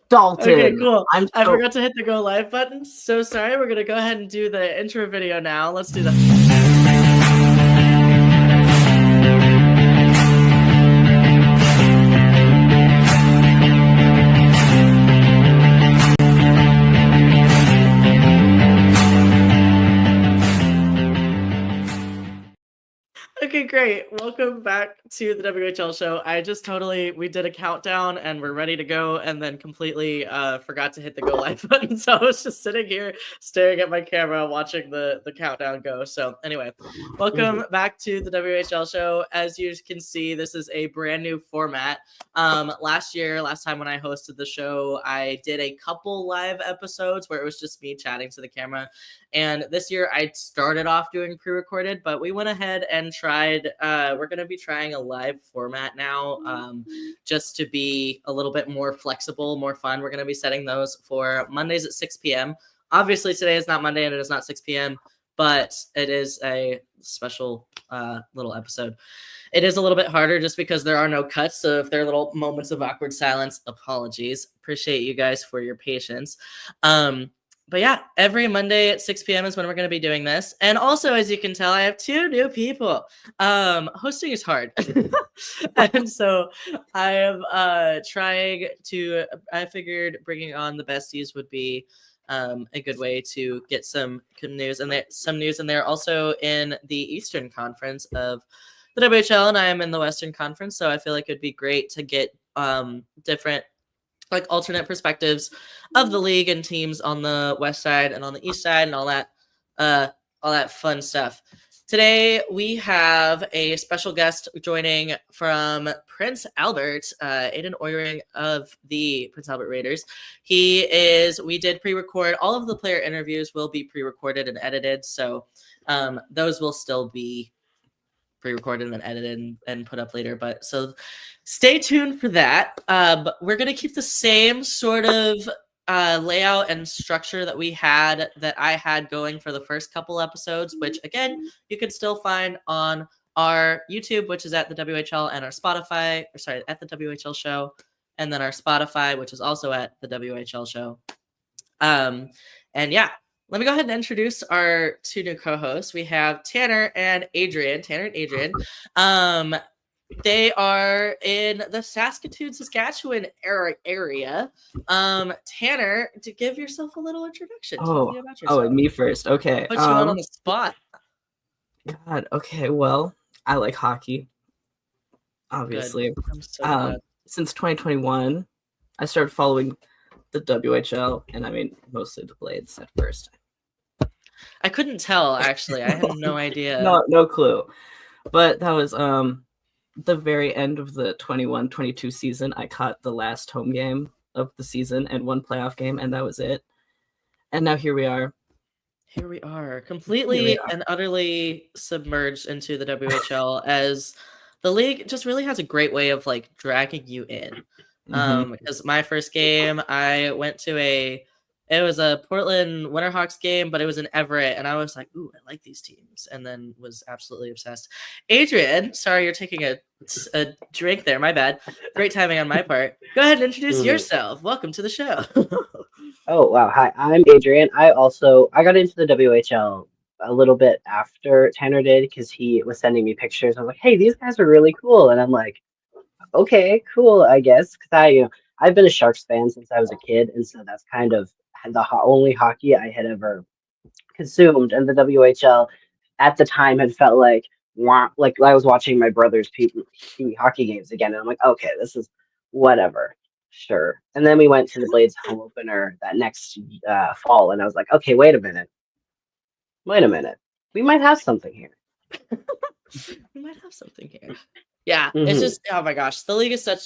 Dalton. Okay, cool. I so forgot to hit the go live button. So sorry. We're gonna go ahead and do the intro video now. Let's do that. Okay, great. Welcome back to the WHL show. We did a countdown and we're ready to go, and then completely forgot to hit the go live button. So I was just sitting here staring at my camera watching the countdown go. So anyway, welcome back to the WHL show. As you can see, this is a brand new format. Last time when I hosted the show, I did a couple live episodes where it was just me chatting to the camera. And this year I started off doing pre-recorded, but we went ahead and tried, we're going to be trying a live format now, just to be a little bit more flexible, more fun. We're going to be setting those for Mondays at 6 p.m. Obviously today is not Monday and it is not 6 p.m., but it is a special little episode. It is a little bit harder just because there are no cuts. So if there are little moments of awkward silence, apologies. Appreciate you guys for your patience. But yeah, every Monday at 6 p.m. is when we're going to be doing this. And also, as you can tell, I have two new people. Hosting is hard. And so I am I figured bringing on the besties would be a good way to get some news. And they're also in the Eastern Conference of the WHL, and I am in the Western Conference. So I feel like it'd be great to get different alternate perspectives of the league and teams on the west side and on the east side and all that fun stuff. Today we have a special guest joining from Prince Albert, Aiden Oiring of the Prince Albert Raiders. We did pre-record. All of the player interviews will be pre-recorded and edited, so those will still be pre-recorded and then edited and put up later. But so stay tuned for that. We're going to keep the same sort of layout and structure that I had going for the first couple episodes, which again, you can still find on our YouTube, which is at the WHL, and our Spotify, at the WHL show, and then our Spotify, which is also at the WHL show. And yeah, let me go ahead and introduce our two new co-hosts. We have Tanner and Adrien. They are in the Saskatoon, Saskatchewan area. Tanner, to give yourself a little introduction. Tell me about yourself. Me first. Okay. Put you on the spot. God. Okay. Well, I like hockey. Obviously. I'm so glad. Since 2021, I started following the WHL, and I mean mostly the Blades at first. I couldn't tell, actually. I had no idea. No clue. But that was the very end of the 21-22 season. I caught the last home game of the season and one playoff game, and that was it. And now here we are. Completely and utterly submerged into the WHL as the league just really has a great way of dragging you in. Because my first game, I went to it was a Portland Winterhawks game, but it was in Everett, and I was like, ooh, I like these teams, and then was absolutely obsessed. Adrien, sorry, you're taking a drink there. My bad. Great timing on my part. Go ahead and introduce yourself. Welcome to the show. Oh, wow. Hi, I'm Adrien. I got into the WHL a little bit after Tanner did because he was sending me pictures. I was like, hey, these guys are really cool. And I'm like, okay, cool, I guess. Because I've been a Sharks fan since I was a kid. And so that's kind of the only hockey I had ever consumed. And the WHL at the time had felt like I was watching my brother's hockey games again. And I'm like, okay, this is whatever. Sure. And then we went to the Blades home opener that next fall, and I was like, okay, wait a minute. We might have something here. Yeah, it's just, oh my gosh, the league is it's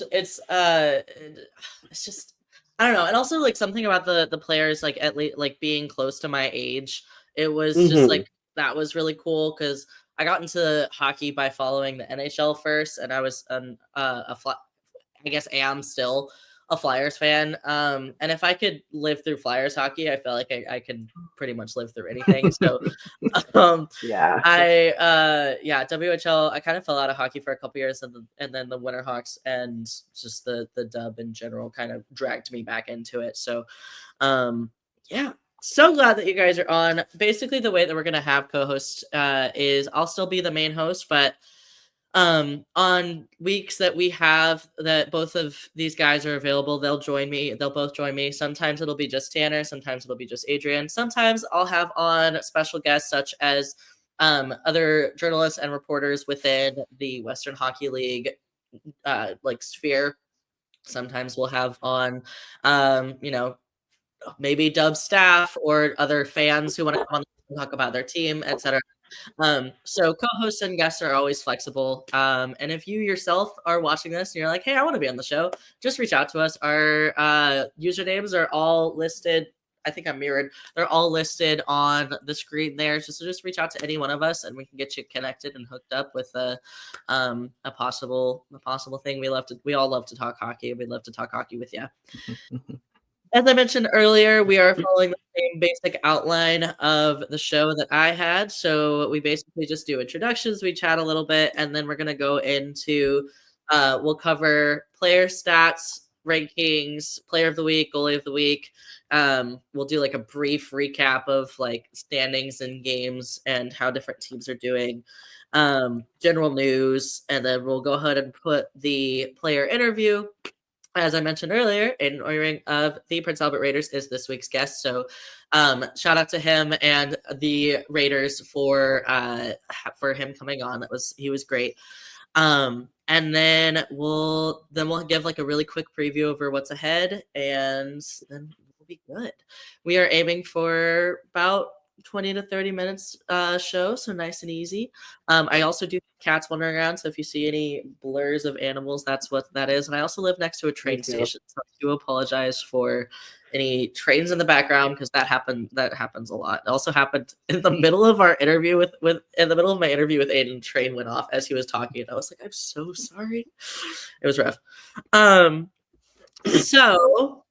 just, I don't know. And also something about the players, at least being close to my age, it was just that was really cool because I got into hockey by following the NHL first, and I was I guess am still a Flyers fan. And if I could live through Flyers hockey, I feel like I could pretty much live through anything. So Yeah. WHL, I kind of fell out of hockey for a couple years, and then the Winterhawks and just the dub in general kind of dragged me back into it. So yeah, so glad that you guys are on. Basically, the way that we're gonna have co-hosts is I'll still be the main host, but on weeks that we have that both of these guys are available, they'll both join me. Sometimes it'll be just Tanner, sometimes it'll be just Adrien. Sometimes I'll have on special guests such as other journalists and reporters within the Western Hockey League like sphere. Sometimes we'll have on maybe Dub staff or other fans who want to come on and talk about their team, etc. So co-hosts and guests are always flexible. And if you yourself are watching this and you're like, hey, I want to be on the show, just reach out to us. Our usernames are all listed. I think I'm mirrored. They're all listed on the screen there. So just reach out to any one of us and we can get you connected and hooked up with a possible thing. We all love to talk hockey. We'd love to talk hockey with you. As I mentioned earlier, we are following the same basic outline of the show that I had. So we basically just do introductions, we chat a little bit, and then we're going to go into, we'll cover player stats, rankings, player of the week, goalie of the week. We'll do like a brief recap of like standings and games and how different teams are doing, general news, and then we'll go ahead and put the player interview. As I mentioned earlier, Aiden Oiring of the Prince Albert Raiders is this week's guest. So shout out to him and the Raiders for him coming on. He was great. And then we'll give like a really quick preview over what's ahead, and then we'll be good. We are aiming for about 20 to 30 minutes show, so nice and easy. I also do cats wandering around, so if you see any blurs of animals, that's what that is. And I also live next to a train station, so I do apologize for any trains in the background because that happens a lot. It also happened in the middle of our interview with my interview with Aiden. Train went off as he was talking, and I was like, I'm so sorry. It was rough. So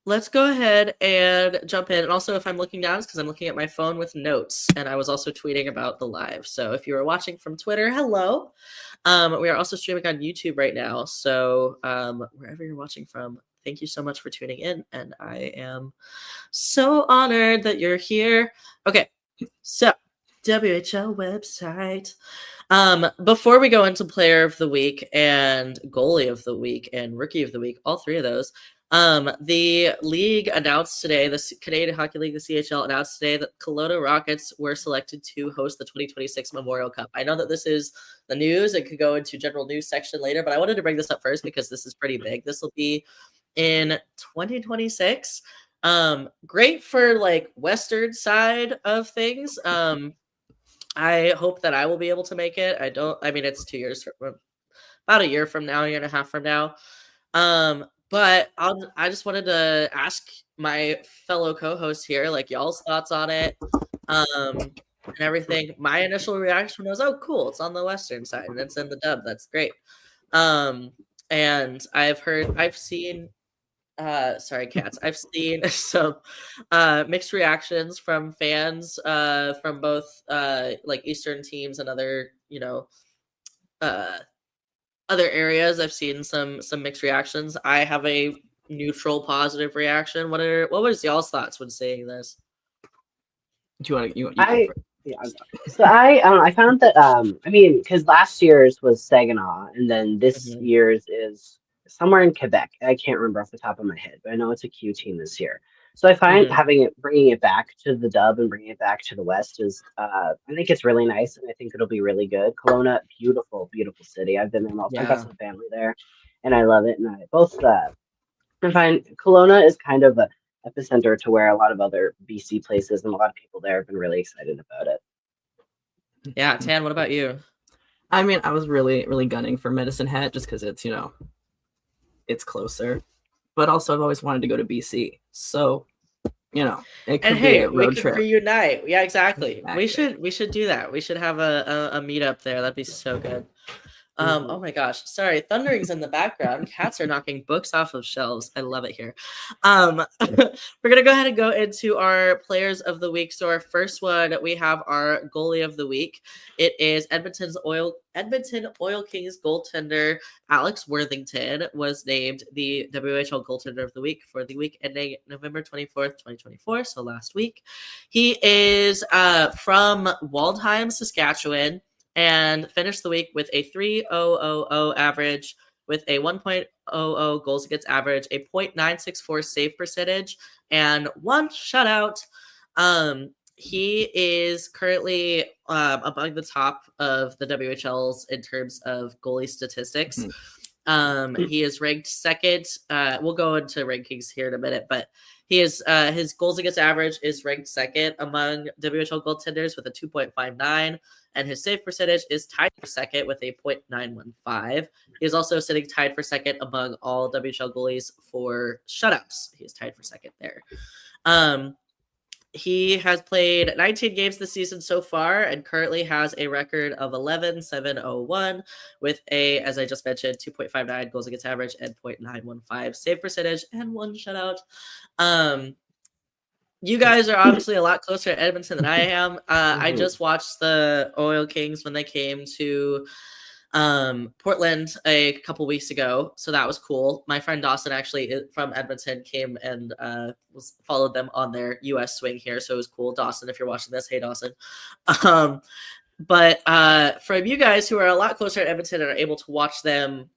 let's go ahead and jump in. And also, if I'm looking down, it's because I'm looking at my phone with notes, and I was also tweeting about the live. So if you are watching from Twitter, hello. We are also streaming on YouTube right now. So wherever you're watching from, thank you so much for tuning in, and I am so honored that you're here. Okay, so WHL website. Before we go into player of the week and goalie of the week and rookie of the week, all three of those, the league announced today, the Canadian Hockey League, the CHL, announced today that Kelowna Rockets were selected to host the 2026 Memorial Cup. I know that this is the news. It could go into general news section later, but I wanted to bring this up first because this is pretty big. This will be in 2026. Great for like Western side of things. I hope that I will be able to make it. It's 2 years, about a year from now, year and a half from now. But I just wanted to ask my fellow co-hosts here, like y'all's thoughts on it, and everything. My initial reaction was, "Oh, cool! It's on the Western side and it's in the dub. That's great." And I've seen some mixed reactions from fans from both like Eastern teams and other other areas. I've seen some mixed reactions. I have a neutral positive reaction. What was y'all's thoughts when seeing this? Do you want to you So I don't know. I found that because last year's was Saginaw, and then this year's is somewhere in Quebec. I can't remember off the top of my head, but I know it's a Q team this year. So I find bringing it back to the dub and bringing it back to the West is, I think it's really nice, and I think it'll be really good. Kelowna, beautiful, beautiful city. I've been there multiple. I've got some family there, and I love it. And I find Kelowna is kind of a epicenter to where a lot of other BC places and a lot of people there have been really excited about it. Yeah, Tan, what about you? I mean, I was really, really gunning for Medicine Hat just because it's, it's closer. But also, I've always wanted to go to BC. So, it could be a road trip. Reunite. Yeah, exactly. We should do that. We should have a meetup there. That'd be so good. Oh my gosh. Sorry. Thundering's in the background. Cats are knocking books off of shelves. I love it here. We're going to go ahead and go into our players of the week. So our first one, we have our goalie of the week. It is Edmonton Oil Kings goaltender Alex Worthington was named the WHL goaltender of the week for the week ending November 24th, 2024. So last week. He is from Waldheim, Saskatchewan, and finished the week with a 3.000 average, with a 1.00 goals against average, a .964 save percentage, and 1 shutout. He is currently among the top of the WHLs in terms of goalie statistics. He is ranked second. We'll go into rankings here in a minute, but he is his goals against average is ranked second among WHL goaltenders with a 2.59, and his save percentage is tied for second with a .915. He is also sitting tied for second among all WHL goalies for shutouts. He is tied for second there. He has played 19 games this season so far and currently has a record of 11-7-0-1 with a, as I just mentioned, 2.59 goals against average and .915 save percentage and 1 shutout. You guys are obviously a lot closer to Edmonton than I am. I just watched the Oil Kings when they came to Portland a couple weeks ago, so that was cool. My friend Dawson, actually from Edmonton, came and followed them on their US swing here, so it was cool. Dawson, if you're watching this, hey Dawson. But from you guys who are a lot closer to Edmonton and are able to watch them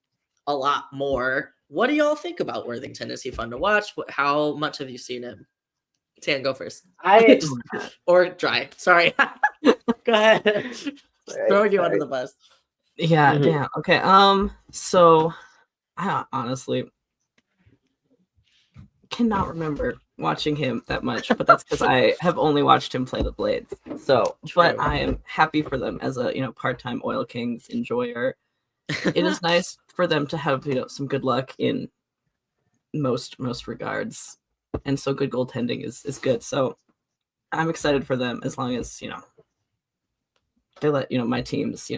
a lot more, what do y'all think about Worthington? Is he fun to watch? How much have you seen him? Tan, go first. Or Dry. Sorry. Go ahead. Throwing you under the bus. Yeah, damn. Okay. So I honestly cannot remember watching him that much, but that's because I have only watched him play the Blades. So, but I am happy for them as a part-time Oil Kings enjoyer. It is nice for them to have some good luck in most regards, and so good goaltending is good. So I'm excited for them as long as they let my teams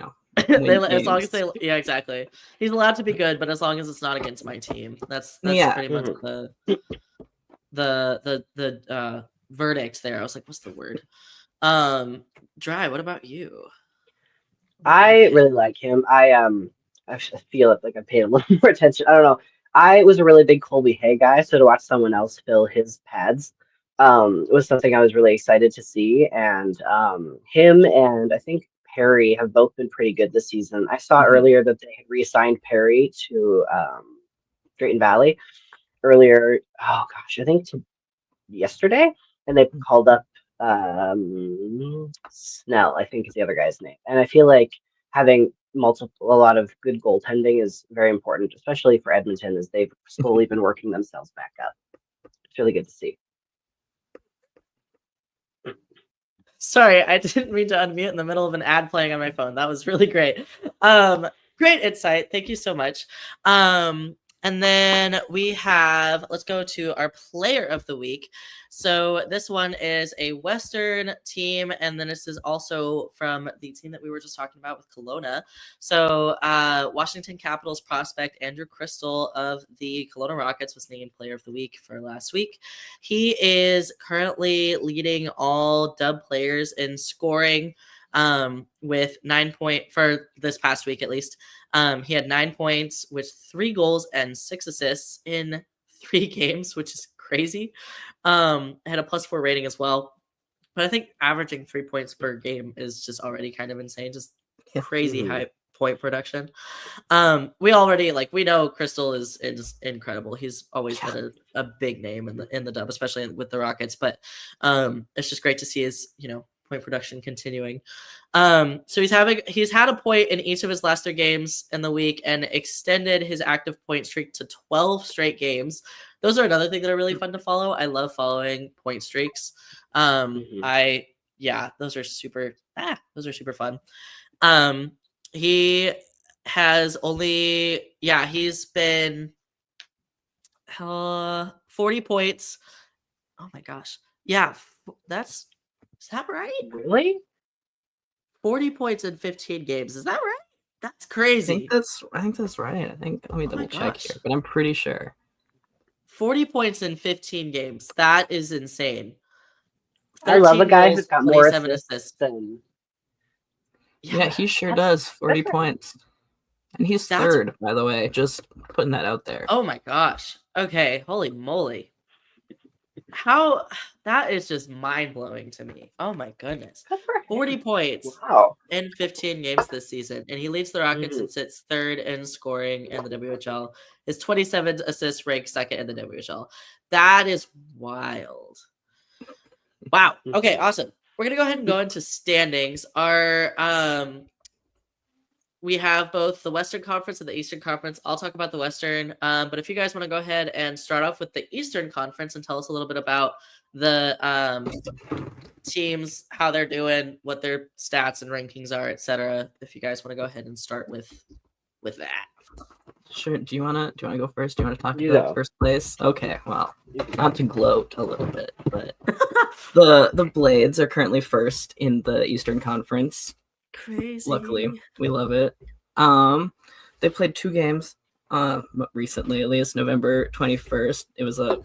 as long as yeah, exactly. He's allowed to be good, but as long as it's not against my team. That's pretty much the verdict there. I was like, what's the word? Dry, what about you? I really like him. I feel it, like I paid a little more attention. I don't know. I was a really big Colby Hay guy, so to watch someone else fill his pads was something I was really excited to see. And him and I think Perry have both been pretty good this season. I saw earlier that they had re-signed Perry to Drayton Valley earlier. Oh gosh, I think yesterday, and they called up Snell, I think is the other guy's name. And I feel like having a lot of good goaltending is very important, especially for Edmonton, as they've slowly been working themselves back up. It's really good to see. Sorry, I didn't mean to unmute in the middle of an ad playing on my phone. That was really great. Great insight. Thank you so much. And then we have, let's go to our player of the week. So this one is a Western team, and then this is also from the team that we were just talking about with Kelowna. So Washington Capitals prospect Andrew Crystal of the Kelowna Rockets was named player of the week for last week. He is currently leading all dub players in scoring with 9 points for this past week, at least. He had 9 points with 3 goals and 6 assists in 3 games, which is crazy. Had a +4 rating as well. But I think averaging 3 points per game is just already kind of insane. Just crazy high point production. We know Crystal is incredible. He's always been a big name in the dub, especially with the Rockets. But it's just great to see his, point production continuing. So he's had a point in each of his last 3 games in the week and extended his active point streak to 12 straight games. Those are another thing that are really fun to follow. I love following point streaks. Those are super fun. He has he's been 40 points. Oh my gosh. Yeah, is that right? Really? 40 points in 15 games. Is that right? That's I crazy. think that's right. I think let me Oh my double check gosh. here, but I'm pretty sure. 40 points in 15 games. That is insane. I love a 13 guy goals, who's got more 27 assists assists. than. Yeah, he sure That's does. 40 right. points. And he's That's third, by the way. Just putting that out there. oh my gosh. Okay, holy moly. How that is just mind-blowing to me. Oh my goodness. Good for 40 him. points Wow. in 15 games this season, and he leads the Rockets Mhm. and sits third in scoring in the WHL. His 27 assists rank second in the WHL. That is wild. Wow. Okay, Mhm. awesome. We're gonna go ahead and go into standings. Our we have both the Western Conference and the Eastern Conference. I'll talk about the Western, but if you guys want to go ahead and start off with the Eastern Conference and tell us a little bit about the teams, how they're doing, what their stats and rankings are, etc. If you guys want to go ahead and start with that. Sure. Do you wanna go first? Do you wanna talk You about go. first place? Okay, well, You go. not to gloat a little bit, but the Blades are currently first in the Eastern Conference. Crazy. Luckily, we love it. They played 2 games recently, at least November 21st. It was a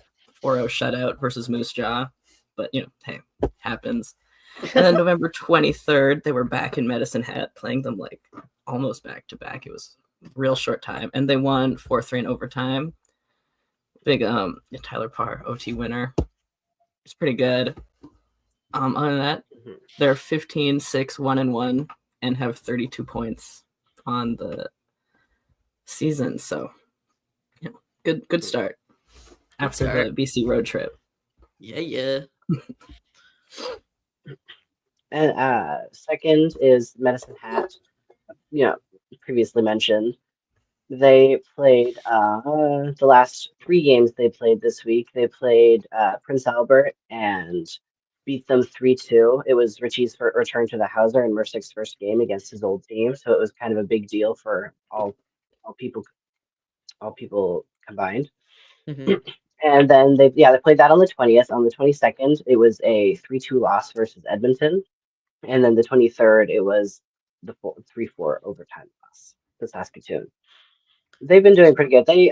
4-0 shutout versus Moose Jaw, but hey, happens. And then November 23rd, they were back in Medicine Hat, playing them like almost back to back. It was a real short time, and they won 4-3 in overtime. Big Tyler Parr OT winner. It's pretty good. Other than that, Mhm. they're 15-6, 1-1, and have 32 points on the season. So, good start after the BC road trip. Yeah. And second is Medicine Hat. Previously mentioned. They played the last 3 games they played this week. They played Prince Albert and beat them 3-2. It was Richie's return to the Hauser and Mercick's first game against his old team, so it was kind of a big deal for all people combined. Mhm. And then they played that on the 20th. On the 22nd, it was a 3-2 loss versus Edmonton, and then the 23rd, it was the 3-4 overtime loss to Saskatoon. They've been doing pretty good. They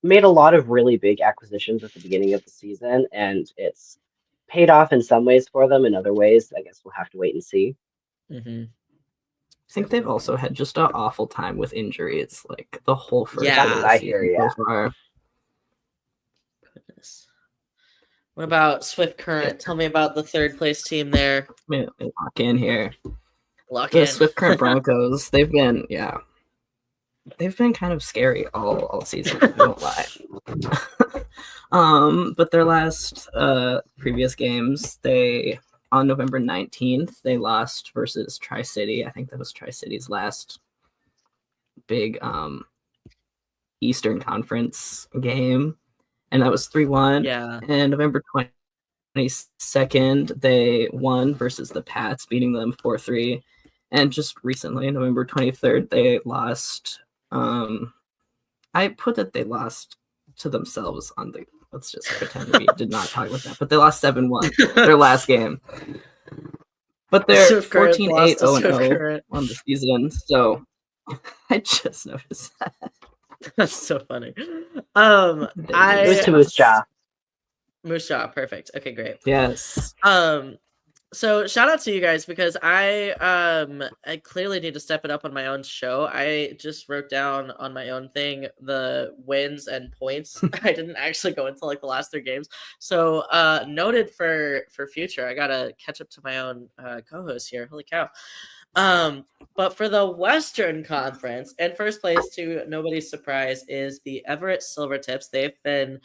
made a lot of really big acquisitions at the beginning of the season, and it's paid off in some ways for them. In other ways, I guess we'll have to wait and see. Mhm. I think they've also had just an awful time with injuries, like the whole first Yeah. half of That's the I hear, season yeah. so far. Goodness. What about Swift Current? Tell me about the third place team there. Let me lock in here. Lock The in. Swift Current Broncos, they've been kind of scary all season. I won't lie. But their last previous games, they on November 19th, they lost versus Tri-City. I think that was Tri-City's last big Eastern Conference game, and that was 3-1. Yeah. And November 22nd, they won versus the Pats, beating them 4-3. And just recently, November 23rd, they lost. I put that they lost to themselves on the. Let's just pretend we did not talk about that. But they lost 7-1 their last game. But they're Swift Current 14-8, lost to 0-0 Swift Current. on the season. So I just noticed that. That's so funny. It was I to Moose Jaw. Moose Jaw, perfect. Okay, great. Yes. So shout out to you guys because I clearly need to step it up on my own show. I just wrote down on my own thing the wins and points. I didn't actually go into like the last 3 games. So noted for future. I gotta catch up to my own co-host here. Holy cow. But for the Western Conference, in first place, to nobody's surprise, is the Everett Silvertips. They've been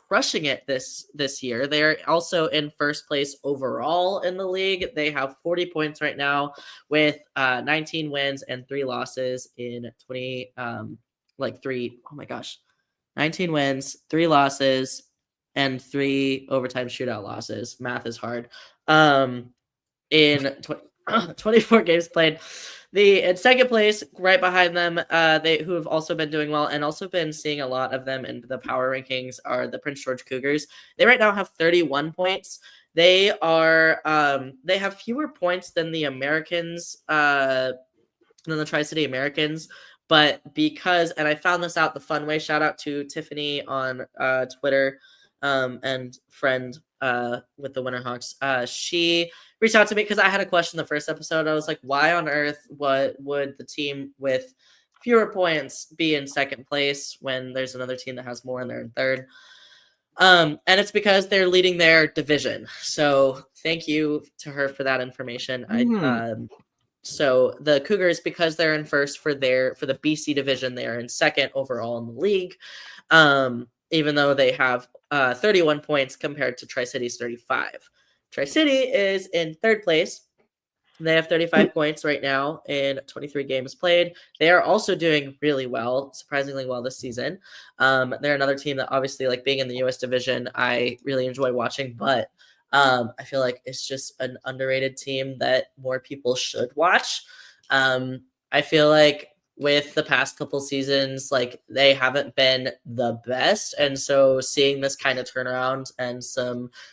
crushing it this year. They're also in first place overall in the league. They have 40 points right now with 19 wins and 3 losses in 20 3 oh my gosh 19 wins, 3 losses, and 3 overtime shootout losses. Math is hard. In 24 games played. In second place, right behind them, they who have also been doing well and also been seeing a lot of them in the power rankings are the Prince George Cougars. They right now have 31 points. They are they have fewer points than the Americans than the Tri-City Americans. But because, and I found this out the fun way, shout out to Tiffany on Twitter and friend with the Winterhawks. She reached out to me because I had a question the first episode. I was like, why on earth would the team with fewer points be in second place when there's another team that has more and they're in third? And it's because they're leading their division. So thank you to her for that information. So the Cougars, because they're in first for the BC division, they are in second overall in the league, even though they have 31 points compared to Tri-City's 35. Tri-City is in third place. They have 35 points right now in 23 games played. They are also doing really well, surprisingly well this season. They're another team that obviously, like being in the U.S. division, I really enjoy watching, but I feel like it's just an underrated team that more people should watch. I feel like with the past couple seasons, like they haven't been the best. And so seeing this kind of turnaround and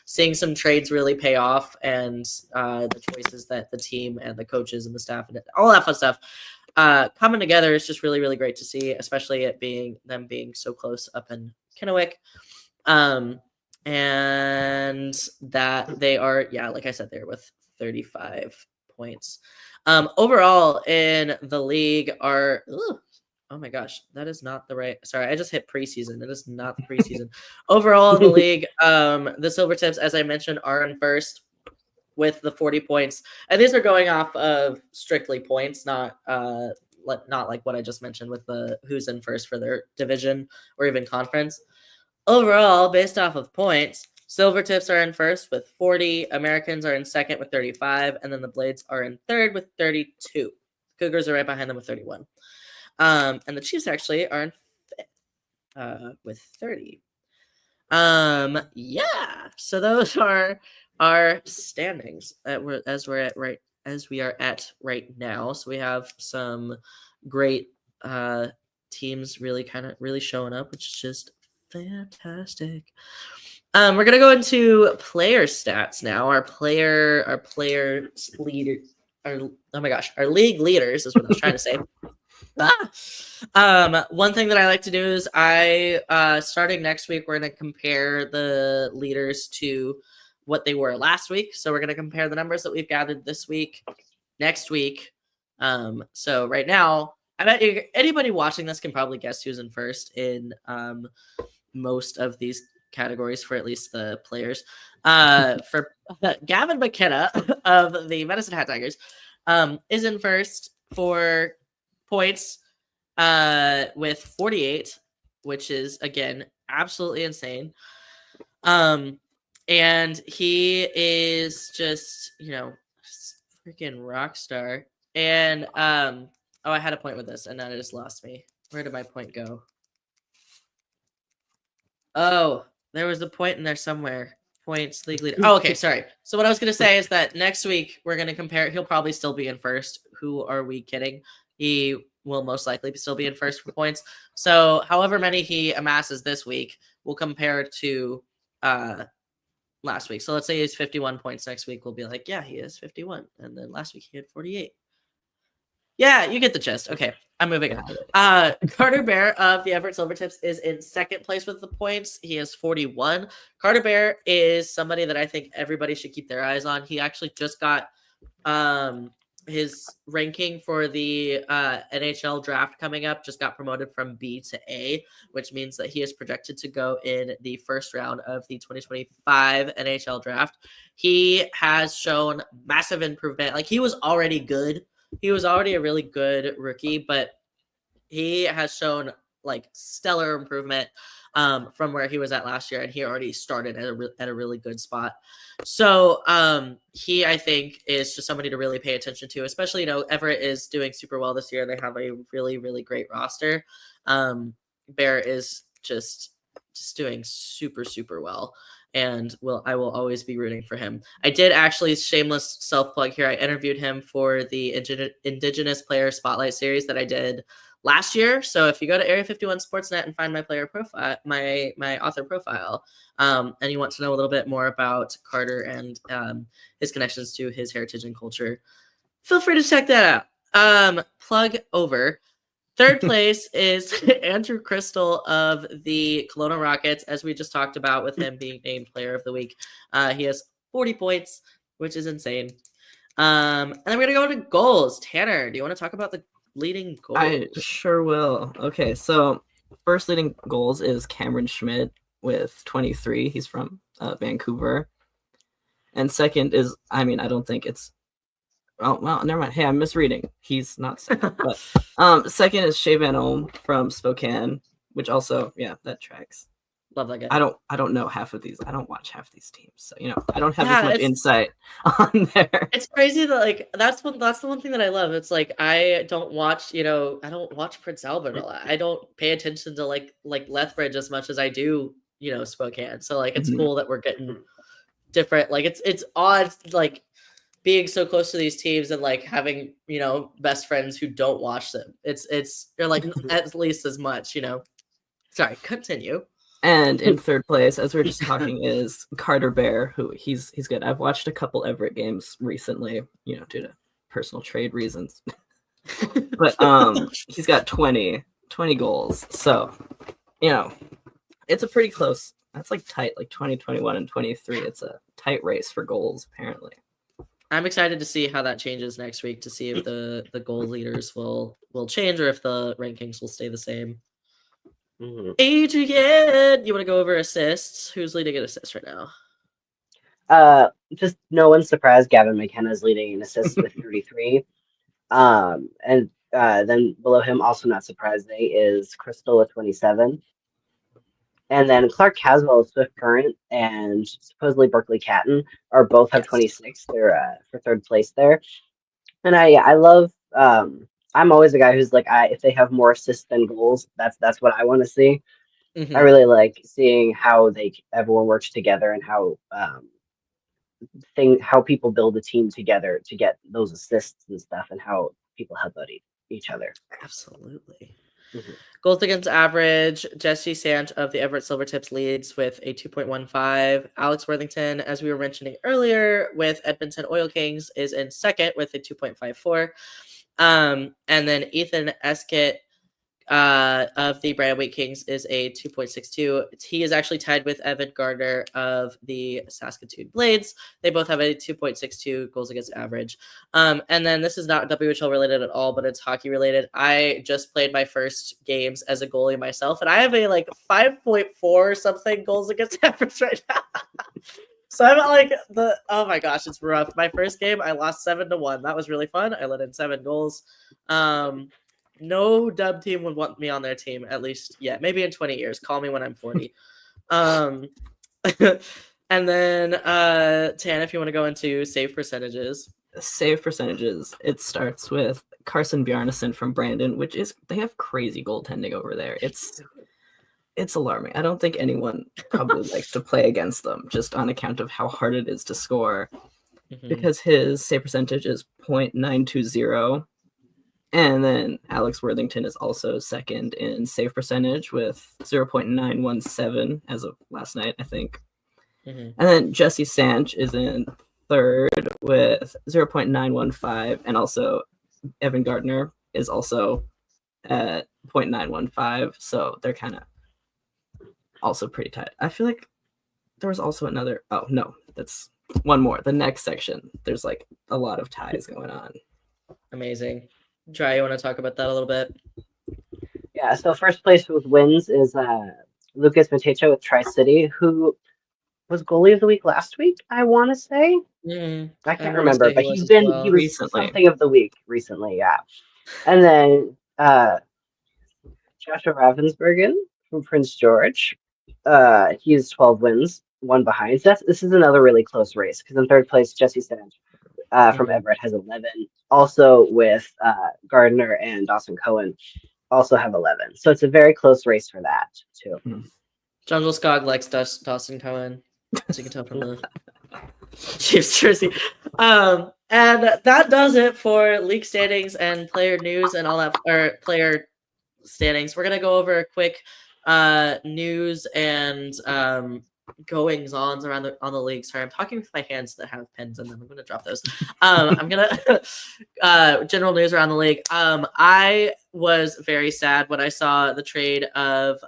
seeing some trades really pay off, and the choices that the team and the coaches and the staff and all that fun stuff coming together is just really, really great to see, especially it being so close up in Kennewick. And that they are, like I said, they're with 35 points. Overall in the league are, oh my gosh, that is not the right, sorry, I just hit preseason. It is not the preseason. Overall in the league, the Silvertips, as I mentioned, are in first with the 40 points. And these are going off of strictly points, not like what I just mentioned with the who's in first for their division or even conference. Overall, based off of points, Silvertips are in first with 40, Americans are in second with 35, and then the Blades are in third with 32. Cougars are right behind them with 31. And the Chiefs actually are in fifth with 30. So those are our standings as we are at right now. So we have some great teams really showing up, which is just fantastic. We're gonna go into player stats now. Our league leaders is what I was trying to say. One thing that I like to do is starting next week, we're gonna compare the leaders to what they were last week. So we're gonna compare the numbers that we've gathered this week, next week. So right now, I bet anybody watching this can probably guess who's in first in most of these categories for at least the players. For Gavin McKenna of the Medicine Hat Tigers is in first for points with 48, which is again absolutely insane. And he is just, freaking rock star. And I had a point with this and then it just lost me. Where did my point go? Oh, there was a point in there somewhere. Points, league leader. Oh, okay, sorry. So what I was going to say is that next week we're going to compare. He'll probably still be in first. Who are we kidding? He will most likely still be in first for points. So however many he amasses this week, we'll compare to last week. So let's say he's 51 points next week. We'll be like, yeah, he is 51. And then last week he had 48. Yeah, you get the gist. Okay, I'm moving on. Carter Bear of the Everett Silvertips is in second place with the points. He has 41. Carter Bear is somebody that I think everybody should keep their eyes on. He actually just got his ranking for the NHL draft coming up, just got promoted from B to A, which means that he is projected to go in the first round of the 2025 NHL draft. He has shown massive improvement. Like, he was already good. He was already a really good rookie, but he has shown like stellar improvement from where he was at last year, and he already started at a really good spot. So he, I think, is just somebody to really pay attention to, especially, Everett is doing super well this year. They have a really, really great roster. Bear is just doing super, super well. And I will always be rooting for him. I did actually, shameless self-plug here, I interviewed him for the Indigenous Player Spotlight series that I did last year. So if you go to Area 51 Sportsnet and find my player profile, my author profile, and you want to know a little bit more about Carter and his connections to his heritage and culture, feel free to check that Plug over. Third place is Andrew Crystal of the Kelowna Rockets, as we just talked about with him being named Player of the Week. He has 40 points, which is insane. And then we're going to go to goals. Tanner, do you want to talk about the leading goals? I sure will. Okay, so first leading goals is Cameron Schmidt with 23. He's from Vancouver. And second is, I don't think it's. Oh, well, never mind. Hey, I'm misreading. He's not second. But second is Shea Van Ohm from Spokane, which also, yeah, that tracks. Love that guy. I don't know half of these. I don't watch half these teams, so I don't have as much insight on there. It's crazy that that's the one thing that I love. It's like I don't watch Prince Albert a lot. I don't pay attention to like Lethbridge as much as I do Spokane. So it's cool that we're getting different. It's odd being so close to these teams and having best friends who don't watch them. They're at least as much. Sorry, continue. And in third place, as we were just talking, is Carter Bear, who he's good. I've watched a couple Everett games recently, due to personal trade reasons. But he's got 20 goals. So, it's a pretty close. That's tight, 20, 21, and 23. It's a tight race for goals, apparently. I'm excited to see how that changes next week to see if the goal leaders will change or if the rankings will stay the same. Adrien, you want to go over assists? Who's leading in assists right now? Just no one's surprised. Gavin McKenna's leading in assists with 33. And then below him, also not surprisingly, is Crystal with 27. And then Clark Caswell of Swift Current and supposedly Berkeley Catton are both have 26. They're for third place there. And I love. I'm always a guy who's if they have more assists than goals, that's what I want to see. I really like seeing how everyone works together and how people build a team together to get those assists and stuff, and how people help out each other. Absolutely. Goals against average, Jesse Sant of the Everett Silvertips leads with a 2.15. Alex Worthington, as we were mentioning earlier, with Edmonton Oil Kings, is in second with a 2.54. And then Ethan Eskett of the Brandon Wheat Kings is a 2.62. He is actually tied with Evan Gardner of the Saskatoon Blades. They both have a 2.62 goals against average. And then this is not WHL related at all, but it's hockey related. I just played my first games as a goalie myself, and I have a 5.4 something goals against average right now. So I'm at oh my gosh, it's rough. My first game, I lost 7-1. That was really fun. I let in 7 goals. No dub team would want me on their team, at least yet. Maybe in 20 years. Call me when I'm 40. And then, Tan, if you want to go into save percentages. Save percentages. It starts with Carson Bjarnason from Brandon, they have crazy goaltending over there. It's alarming. I don't think anyone probably likes to play against them, just on account of how hard it is to score. Because his save percentage is .920. And then Alex Worthington is also second in save percentage with 0.917 as of last night, I think. And then Jesse Sanch is in third with 0.915. And also Evan Gardner is also at 0.915. So they're kind of also pretty tight. I feel like there was also another. Oh, no, that's one more. The next section, there's a lot of ties going on. Amazing. Dry, you want to talk about that a little bit? Yeah, so first place with wins is Lucas Matecho with Tri-City, who was goalie of the week last week, I want to say. I can't remember, but he was recently. Something of the week recently, yeah. And then Joshua Ravensbergen from Prince George. He has 12 wins, 1 behind. So this is another really close race, because in third place, Jesse Sanch from Everett has 11. Also with Gardner and Dawson Cohen also have 11. So it's a very close race for that, too. Jungle Skog likes Dawson Cohen, as you can tell from the Chiefs jersey. And that does it for league standings and player news and all that, or player standings. We're going to go over a quick news and goings-ons around on the league. Sorry, I'm talking with my hands that have pens in them. I'm gonna drop those. I'm gonna general news around the league. I was very sad when I saw the trade of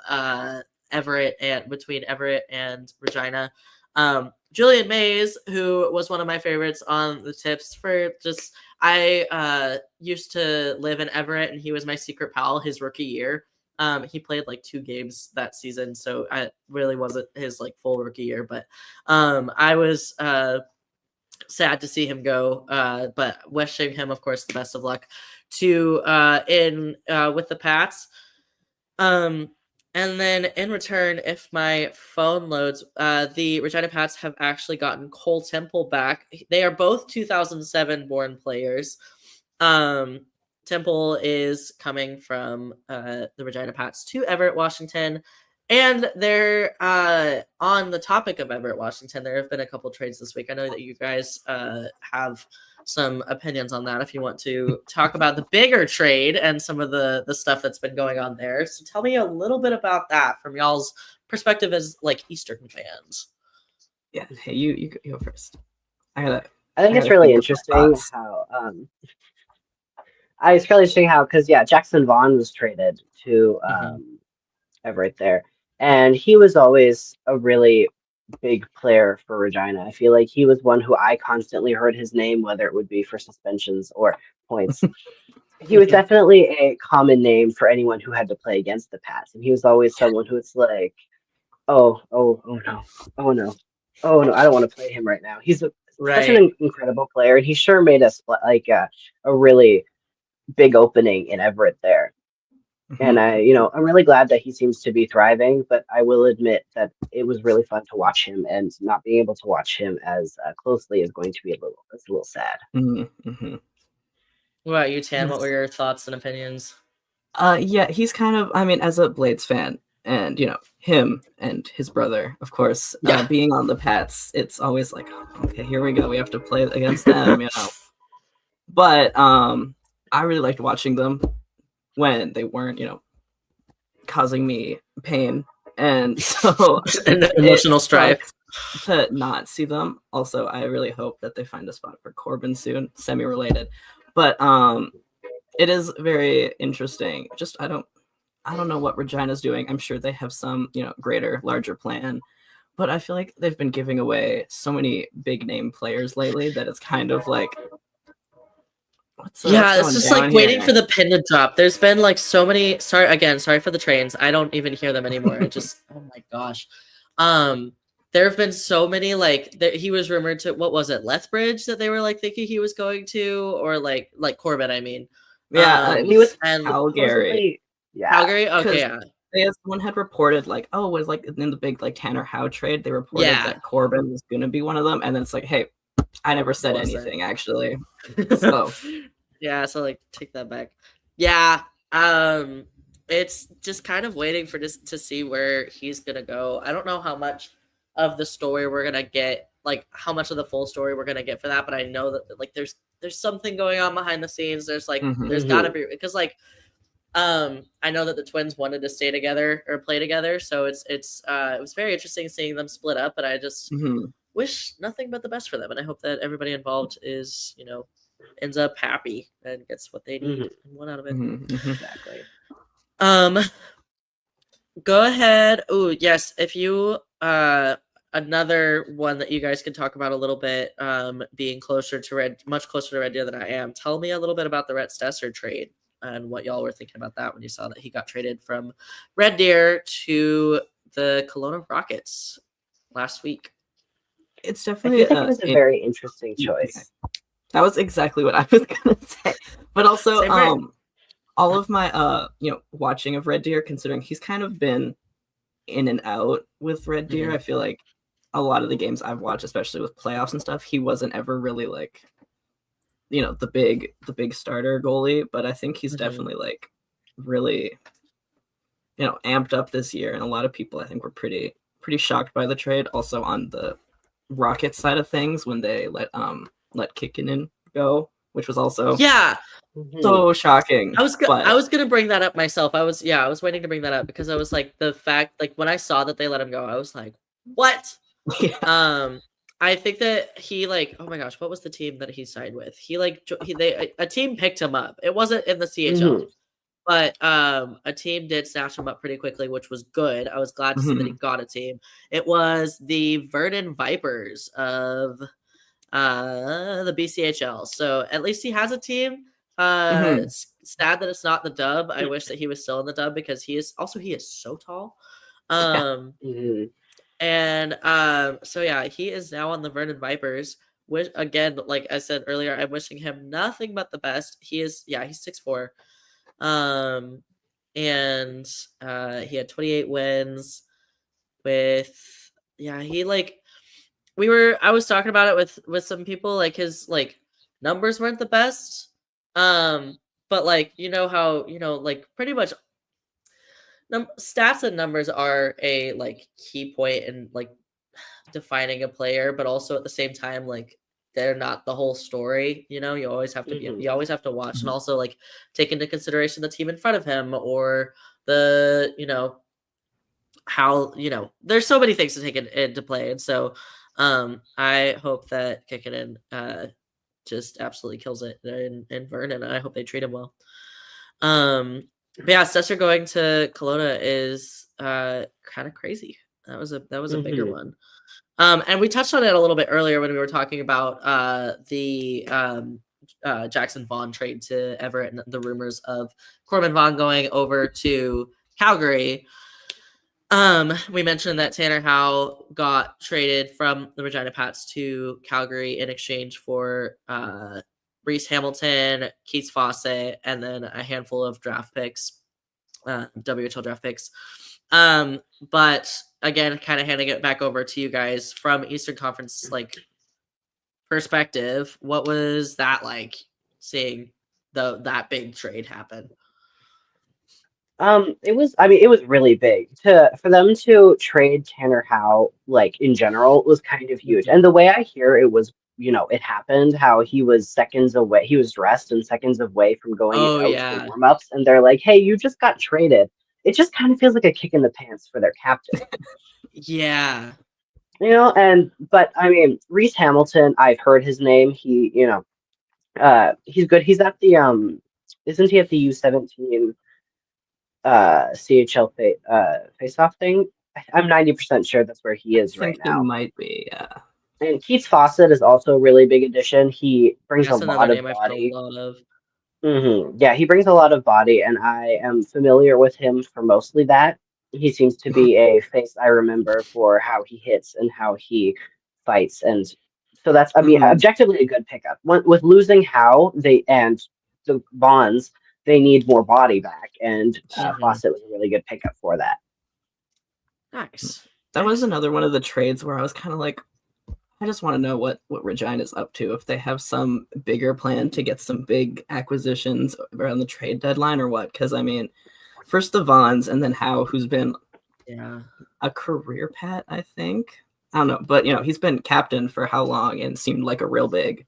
between Everett and Regina. Julian Mays, who was one of my favorites on the tips for just I used to live in Everett, and he was my secret pal his rookie year. He played like 2 games that season, so I really wasn't his like full rookie year, but I was sad to see him go, but wishing him, of course, the best of luck to with the Pats. And then in return, if my phone loads, the Regina Pats have actually gotten Cole Temple back. They are both 2007 born players. Temple is coming from the Regina Pats to Everett, Washington. And they're on the topic of Everett, Washington. There have been a couple trades this week. I know that you guys have some opinions on that if you want to talk about the bigger trade and some of the stuff that's been going on there. So tell me a little bit about that from y'all's perspective as like Eastern fans. Yeah, hey, you go first. I think it's really interesting how because Jackson Vaughn was traded to Everett there, and he was always a really big player for Regina. I feel like he was one who I constantly heard his name, whether it would be for suspensions or points. He was definitely a common name for anyone who had to play against the Pats, and he was always someone who was like, oh no, I don't want to play him right now. He's such an incredible player, and he sure made us like a really big opening in Everett there. And I'm really glad that he seems to be thriving, but I will admit that it was really fun to watch him, and not being able to watch him as closely is going to be a little sad. Mm-hmm. What about you, Tan? What were your thoughts and opinions? Yeah, he's kind of, I mean, as a Blades fan, and him and his brother, of course, being on the Pats, it's always like, okay, here we go, we have to play against them, But I really liked watching them when they weren't, causing me pain, and so emotional strife to not see them. Also, I really hope that they find a spot for Corbin soon, semi-related, but it is very interesting. Just I don't know what Regina's doing. I'm sure they have some greater, larger plan, but I feel like they've been giving away so many big name players lately that it's kind of like, it's just like waiting for the pin to drop. There's been like so many. Sorry for the trains. I don't even hear them anymore. It just oh my gosh. There have been so many like he was rumored to, what was it, Lethbridge, that they were like thinking he was going to, or like Corbin. I mean, he was Calgary. Calgary. Okay, yeah. Someone had reported like, oh, it was like in the big like Tanner Howe trade. They reported that Corbin was going to be one of them, and then it's like, hey, I never said anything actually. So so like take that back. Yeah. It's just kind of waiting for to see where he's gonna go. I don't know how much of the story we're gonna get, like how much of the full story we're gonna get for that, but I know that like there's something going on behind the scenes. There's like there's gotta be, because like I know that the Twins wanted to stay together or play together, so it was very interesting seeing them split up, but I just wish nothing but the best for them, and I hope that everybody involved is ends up happy and gets what they need and one out of it. Exactly. Go ahead. Oh yes, if you another one that you guys can talk about a little bit, being much closer to Red Deer than I am. Tell me a little bit about the Rhett Stesser trade and what y'all were thinking about that when you saw that he got traded from Red Deer to the Kelowna Rockets last week. It's definitely I think it was a very interesting choice. That was exactly what I was gonna say. But also, all of my watching of Red Deer, considering he's kind of been in and out with Red Deer, I feel like a lot of the games I've watched, especially with playoffs and stuff, he wasn't ever really like the big starter goalie, but I think he's definitely like really amped up this year, and a lot of people I think were pretty shocked by the trade. Also on the Rockets side of things, when they let Kikkonen go, which was also so shocking. I was gonna bring that up myself. I was waiting to bring that up because I was like, the fact, like when I saw that they let him go, I was like, what? Yeah. I think that he like, oh my gosh, what was the team that he signed with? He like a team picked him up. It wasn't in the CHL, Mhm. but a team did snatch him up pretty quickly, which was good. I was glad to see that he Mhm. got a team. It was the Vernon Vipers of the BCHL. So at least he has a team. Mhm. It's sad that it's not the Dub. I wish that he was still in the Dub because he is so tall. Yeah. Um Mhm. and so yeah, he is now on the Vernon Vipers. Which again, like I said earlier, I'm wishing him nothing but the best. He's 6'4". Um and he had 28 wins with he like I was talking about it with some people, like his like numbers weren't the best. But like how like pretty much stats and numbers are a like key point in like defining a player, but also at the same time like they're not the whole story. You always have to Mhm. you always have to watch and Mhm. also like take into consideration the team in front of him or the how there's so many things to take into play, and so I hope that Kikkonen just absolutely kills it in Vernon, and I hope they treat him well. But yeah, Stetzer going to Kelowna is kind of crazy. That was a bigger Mhm. one. And we touched on it a little bit earlier when we were talking about the Jackson Vaughn trade to Everett and the rumors of Corbin Vaughn going over to Calgary. We mentioned that Tanner Howe got traded from the Regina Pats to Calgary in exchange for Reese Hamilton, Keats Fawcett, and then a handful of draft picks, WHL draft picks. But again, kind of handing it back over to you guys from Eastern Conference like perspective. What was that like seeing that big trade happen? It was really big for them to trade Tanner Howe, like in general, was kind of huge. Mhm. And the way I hear it was, it happened how he was seconds away, he was dressed and seconds away from going Oh out to yeah, warm-ups, and they're like, "Hey, you just got traded." It just kind of feels like a kick in the pants for their captain. yeah. But I mean, Reese Hamilton, I've heard his name. He's good. He's at the isn't he at the U17 CHL face off thing? I'm 90% sure that's where he I is right think he now. might be. Yeah. And Keats Fawcett is also a really big addition. He brings a That's another lot of name I've heard a body. lot of. Yeah, he brings a lot of body, and I am familiar with him for mostly that. He seems to be a face I remember for how he hits and how he fights, and so that's, I mean, Mhm. objectively a good pickup. With losing Howe, and the Bonds, they need more body back, and Mhm. Fawcett was a really good pickup for that. Nice. That was Excellent. another one of the trades where I was kind of like, I just want to know what Regina's up to. If they have some bigger plan to get some big acquisitions around the trade deadline or what? Because I mean, first the Vaughns and then Howe, who's been Yeah. a career pet, I think. I don't know, but he's been captain for how long and seemed like a real big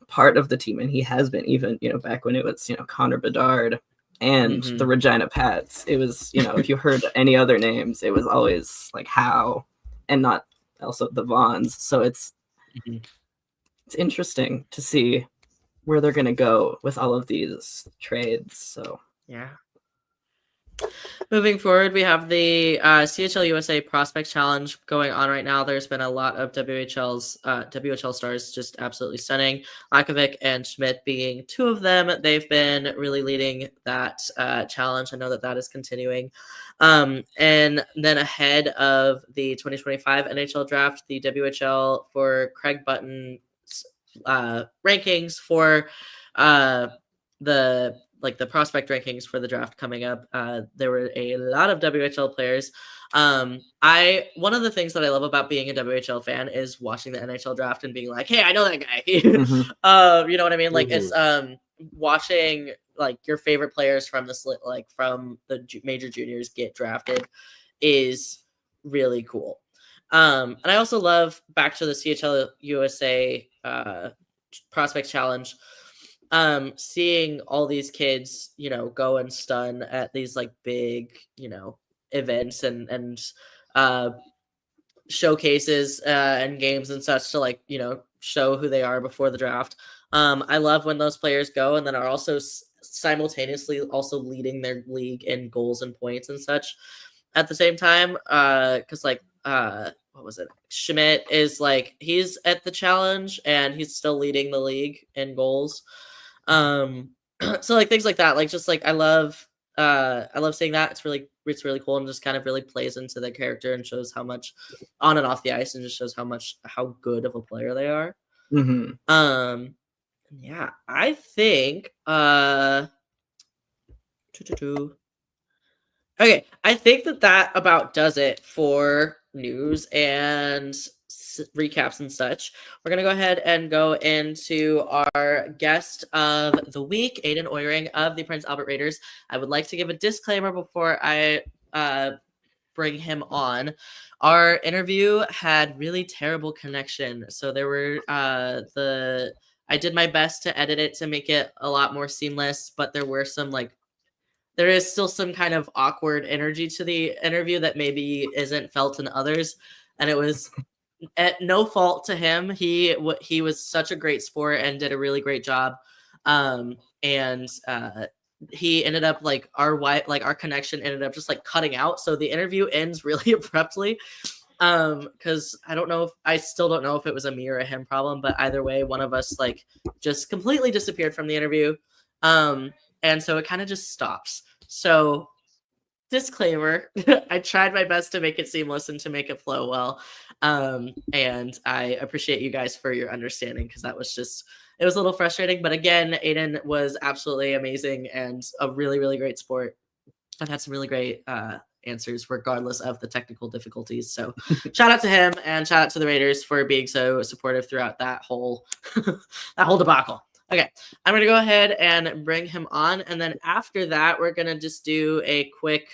part of the team, and he has been even back when it was Connor Bedard and the Mhm. Regina Pats. It was if you heard any other names, it was always like Howe and not also the Vaughns. So it's Mhm. interesting to see where they're gonna go with all of these trades. So Yeah. Moving forward, we have the CHL USA Prospect Challenge going on right now. There's been a lot of WHL stars just absolutely stunning. Lakovic and Schmidt being two of them. They've been really leading that challenge. I know that is continuing. And then ahead of the 2025 NHL draft, the WHL for Craig Button's rankings for the prospect rankings for the draft coming up. There were a lot of WHL players. One of the things that I love about being a WHL fan is watching the NHL draft and being like, hey, I know that guy. mhm. You know what I mean? Like Hmm. it's watching like your favorite players from like from the major juniors get drafted is really cool. And I also love back to the CHL USA prospect challenge, seeing all these kids go and stun at these like big events and showcases and games and such to like, show who they are before the draft. I love when those players go and then are also simultaneously also leading their league in goals and points and such at the same time. Because like what was it? Schmidt is like he's at the challenge and he's still leading the league in goals. So like things like that, like just like I love seeing that. It's really cool and just kind of really plays into their character and shows how much on and off the ice and just shows how good of a player they are. Yeah, I think okay, I think that about does it for news and recaps and such. We're going to go ahead and go into our guest of the week, Aiden Oiring of the Prince Albert Raiders. I would like to give a disclaimer before I bring him on. Our interview had really terrible connection. So there were I did my best to edit it to make it a lot more seamless, but there were some there is still some kind of awkward energy to the interview that maybe isn't felt in others. And it was at no fault to him. He was such a great sport and did a really great job. He ended up our connection ended up just like cutting out. So the interview ends really abruptly. Because I still don't know if it was a me or a him problem, but either way, one of us like just completely disappeared from the interview. And so it kind of just stops. So disclaimer, I tried my best to make it seamless and to make it flow well. And I appreciate you guys for your understanding because it was a little frustrating. But again, Aiden was absolutely amazing and a really, really great sport. I've had some really great answers regardless of the technical difficulties. So shout out to him and shout out to the Raiders for being so supportive throughout that whole debacle. Okay, I'm going to go ahead and bring him on. And then after that, we're going to just do a quick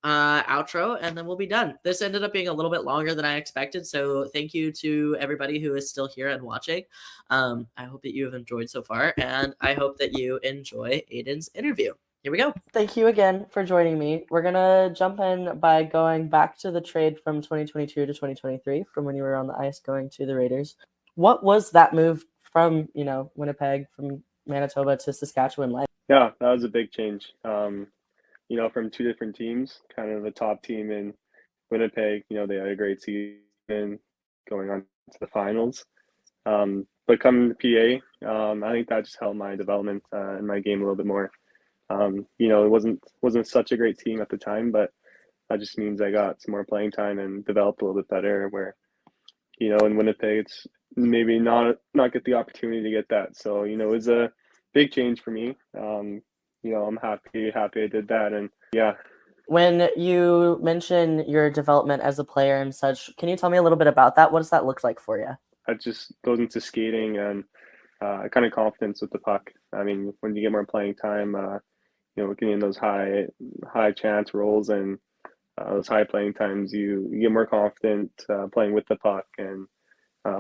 outro and then we'll be done. This ended up being a little bit longer than I expected. So thank you to everybody who is still here and watching. I hope that you have enjoyed so far. And I hope that you enjoy Aiden's interview. Here we go. Thank you again for joining me. We're going to jump in by going back to the trade from 2022 to 2023 from when you were on the ice going to the Raiders. What was that move from, Winnipeg, from Manitoba to Saskatchewan like? Yeah, that was a big change. From two different teams, kind of a top team in Winnipeg, they had a great season going on to the finals. But coming to PA, I think that just helped my development in my game a little bit more. It wasn't such a great team at the time, but that just means I got some more playing time and developed a little bit better. Where, in Winnipeg, it's maybe not get the opportunity to get that. So it was a big change for me. I'm happy I did that, and yeah. When you mention your development as a player and such, can you tell me a little bit about that? What does that look like for you? That just goes into skating and kind of confidence with the puck. I mean, when you get more playing time, getting those high chance rolls and those high playing times, you get more confident playing with the puck and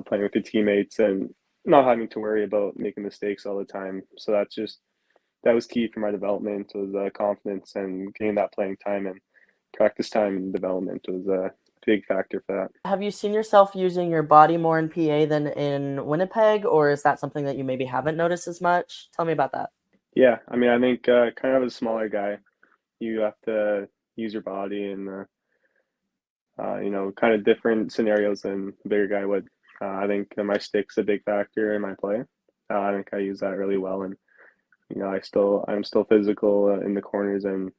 playing with your teammates and not having to worry about making mistakes all the time. So that was key for my development, was confidence and getting that playing time, and practice time and development was a big factor for that. Have you seen yourself using your body more in PA than in Winnipeg, or is that something that you maybe haven't noticed as much? Tell me about that. Yeah, I mean, I think kind of as a smaller guy, you have to use your body in kind of different scenarios than a bigger guy would. I think my stick's a big factor in my play. I think I use that really well, and I'm still physical in the corners and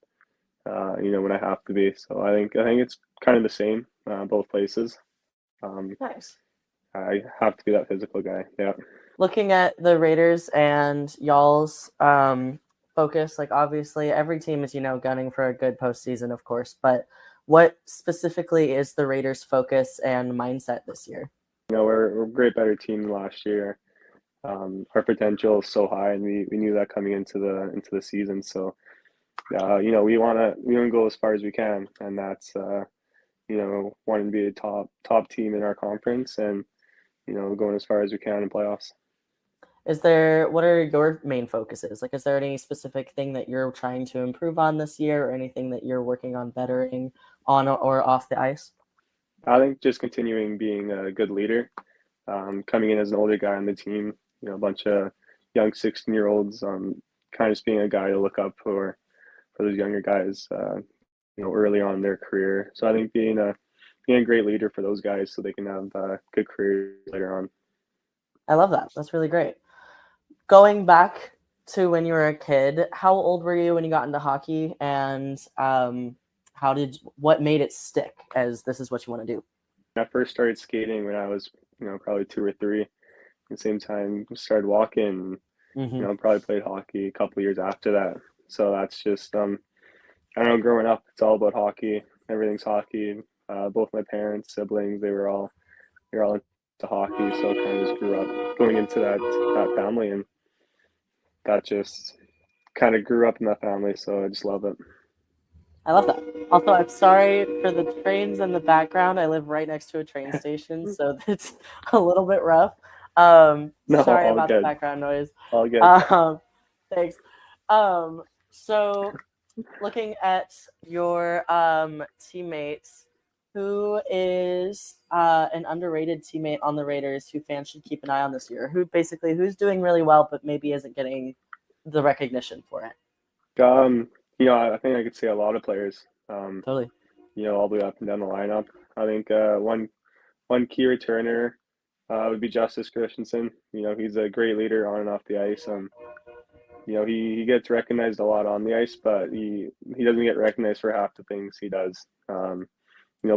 when I have to be. So I think it's kind of the same both places. Nice. I have to be that physical guy. Yeah. Looking at the Raiders and y'all's focus, like obviously every team is gunning for a good postseason, of course. But what specifically is the Raiders' focus and mindset this year? We're a great better team than last year. Our potential is so high, and we knew that coming into the season. So, we want to go as far as we can, and that's wanting to be a top team in our conference, and going as far as we can in playoffs. What are your main focuses? Like, is there any specific thing that you're trying to improve on this year, or anything that you're working on bettering on or off the ice? I think just continuing being a good leader, coming in as an older guy on the team, a bunch of young 16-year-olds, kind of just being a guy to look up for those younger guys, early on in their career. So I think being a great leader for those guys so they can have good careers later on. I love that. That's really great. Going back to when you were a kid, how old were you when you got into hockey, and what made it stick as this is what you want to do? I first started skating when I was, probably 2 or 3. At the same time, started walking. Probably played hockey a couple of years after that. So that's just, I don't know, growing up, it's all about hockey. Everything's hockey. Both my parents, siblings, they were all into hockey. So I kind of just grew up going into that family, and that just kind of grew up in that family. So I just love it. I love that. Also, I'm sorry for the trains in the background. I live right next to a train station, so it's a little bit rough. No, Sorry all about good. the background noise. All good. Thanks. So looking at your teammates, who is an underrated teammate on the Raiders who fans should keep an eye on this year? Who's doing really well but maybe isn't getting the recognition for it? I think I could say a lot of players. Totally. All the way up and down the lineup. I think one key returner would be Justice Christensen. He's a great leader on and off the ice. He gets recognized a lot on the ice, but he doesn't get recognized for half the things he does.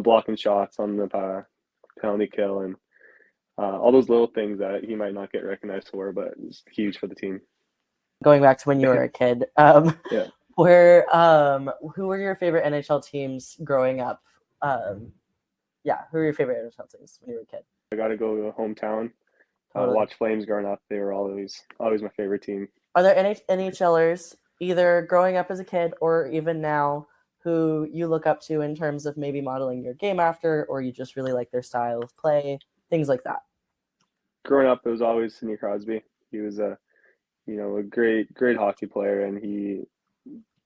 Blocking shots on the penalty kill and all those little things that he might not get recognized for, but it's huge for the team. Going back to when you were a kid, Yeah. who were your favorite NHL teams growing up? Who were your favorite NHL teams when you were a kid? I got to go to hometown. Totally. Watch Flames growing up. They were always my favorite team. Are there any NHLers either growing up as a kid or even now who you look up to in terms of maybe modeling your game after, or you just really like their style of play, things like that? Growing up, it was always Sidney Crosby. He was a great hockey player, and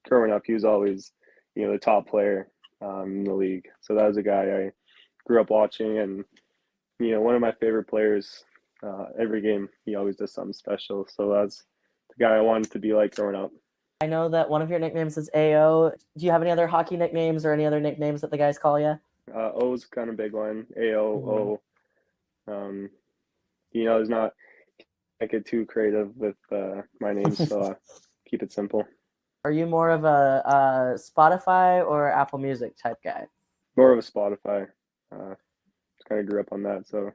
growing up, he was always, the top player in the league. So that was a guy I grew up watching, and one of my favorite players. Every game, he always does something special. So that's the guy I wanted to be like growing up. I know that one of your nicknames is AO. Do you have any other hockey nicknames or any other nicknames that the guys call you? O's kind of big one. AO, O. There's not. I get too creative with my names, so keep it simple. Are you more of a Spotify or Apple Music type guy? More of a Spotify. Kind of grew up on that, so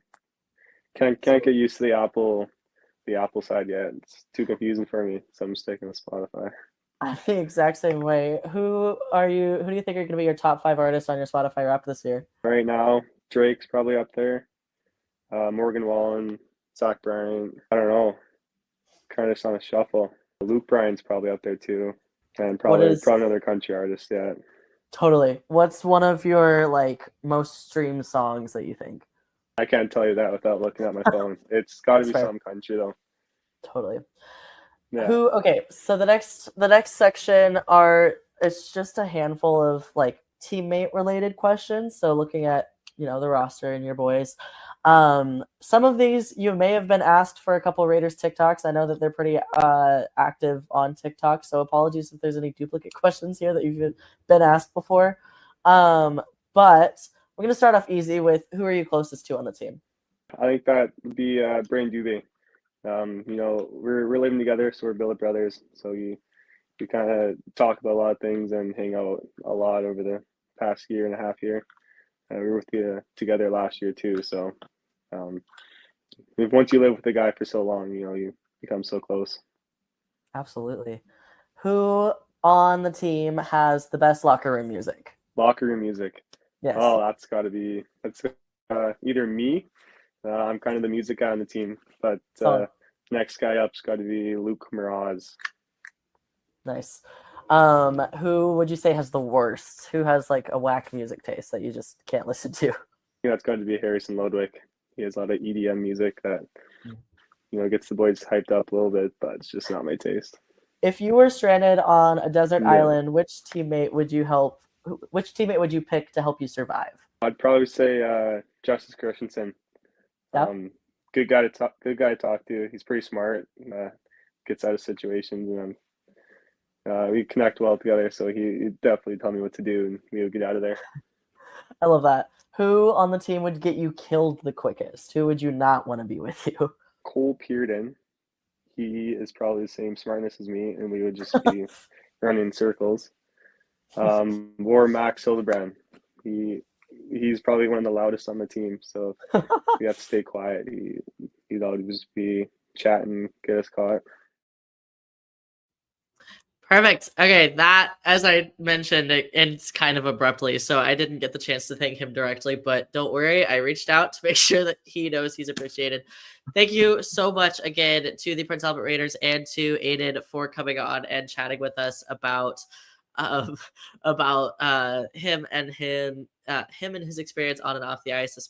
can't get used to the Apple side yet. It's too confusing for me, so I'm sticking with Spotify. I'm the exact same way. Who do you think are going to be your top 5 artists on your Spotify Wrapped this year? Right now, Drake's probably up there. Morgan Wallen, Zach Bryant. I don't know. Kind of just on a shuffle. Luke Bryan's probably up there too, and probably another country artist. Yeah. Totally. What's one of your most streamed songs that you think? I can't tell you that without looking at my phone. It's got to be some country though. Totally. Yeah. Okay, so the next section it's just a handful of teammate related questions. So looking at the roster and your boys. Some of these you may have been asked for a couple Raiders TikToks. I know that they're pretty active on TikTok, so apologies if there's any duplicate questions here that you've been asked before. But we're gonna start off easy with who are you closest to on the team? I think that would be Brain Dubé. We're living together, so we're billet brothers. So we kind of talk about a lot of things and hang out a lot over the past year and a half here. We were together last year too. So once you live with a guy for so long, you become so close. Absolutely. Who on the team has the best locker room music? Locker room music. Yes. Oh, that's either me. I'm kind of the music guy on the team, but next guy up's got to be Luke Miraz. Nice. Who would you say has the worst? Who has a whack music taste that you just can't listen to? That's got to be Harrison Lodwick. He has a lot of EDM music that gets the boys hyped up a little bit, but it's just not my taste. If you were stranded on a desert island, which teammate would you pick to help you survive? I'd probably say Justice Christensen. Yeah. Good guy to talk. Good guy to talk to. He's pretty smart. Gets out of situations, and we connect well together. So he definitely tell me what to do, and we would get out of there. I love that. Who on the team would get you killed the quickest? Who would you not want to be with you? Cole Pearden. He is probably the same smartness as me, and we would just be running in circles. Or Max Hildebrand. He's probably one of the loudest on the team, so we have to stay quiet. He'd always just be chatting, get us caught. Perfect. Okay, that, as I mentioned, it ends kind of abruptly, so I didn't get the chance to thank him directly, but don't worry, I reached out to make sure that he knows he's appreciated. Thank you so much again to the Prince Albert Raiders and to Aiden for coming on and chatting with us about him and his experience on and off the ice,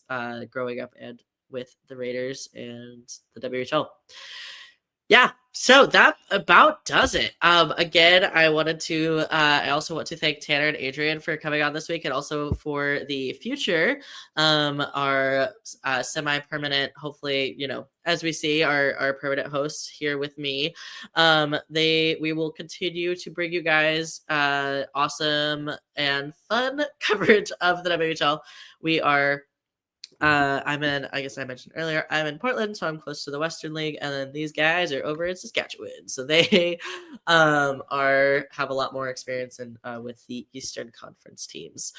growing up and with the Raiders and the WHL. Yeah, so that about does it. Again, I also want to thank Tanner and Adrien for coming on this week, and also for the future, our semi-permanent, hopefully, as we see, our permanent hosts here with me. We will continue to bring you guys awesome and fun coverage of the WHL. We are I guess I mentioned earlier, I'm in Portland, so I'm close to the Western League, and then these guys are over in Saskatchewan, so they have a lot more experience with the Eastern Conference teams.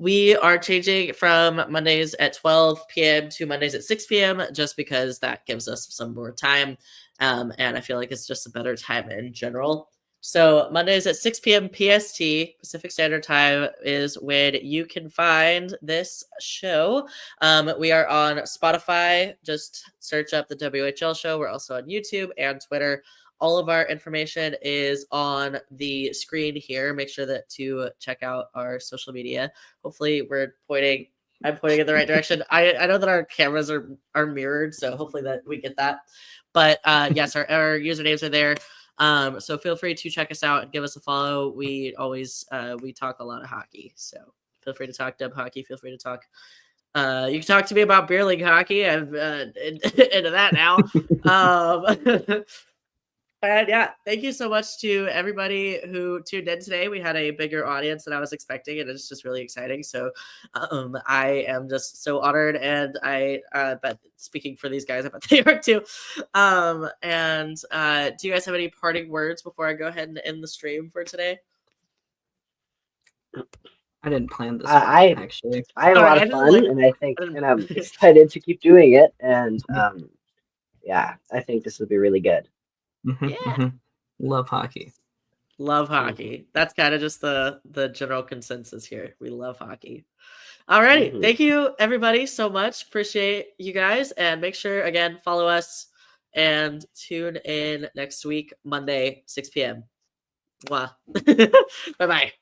We are changing from Mondays at 12 p.m. to Mondays at 6 p.m. just because that gives us some more time, and I feel like it's just a better time in general. So Mondays at 6 p.m. PST, Pacific Standard Time, is when you can find this show. We are on Spotify. Just search up the WHL show. We're also on YouTube and Twitter. All of our information is on the screen here. Make sure to check out our social media. Hopefully I'm pointing in the right direction. I know that our cameras are mirrored, so hopefully that we get that. But yes, our usernames are there. So feel free to check us out and give us a follow. We always we talk a lot of hockey, so feel free to talk Dub Hockey. Feel free to talk. You can talk to me about beer league hockey. I'm into that now. And yeah, thank you so much to everybody who tuned in today. We had a bigger audience than I was expecting, and it's just really exciting. So I am just so honored, and but speaking for these guys, I bet they are too. And do you guys have any parting words before I go ahead and end the stream for today? I didn't plan this actually. I had a lot of fun, and I'm excited to keep doing it. And yeah, I think this will be really good. Love hockey. Love hockey. That's kind of just the general consensus here. We love hockey. Alrighty. Thank you, everybody, so much. Appreciate you guys. And make sure, again, follow us and tune in next week, Monday, 6 p.m. Wow. Bye-bye.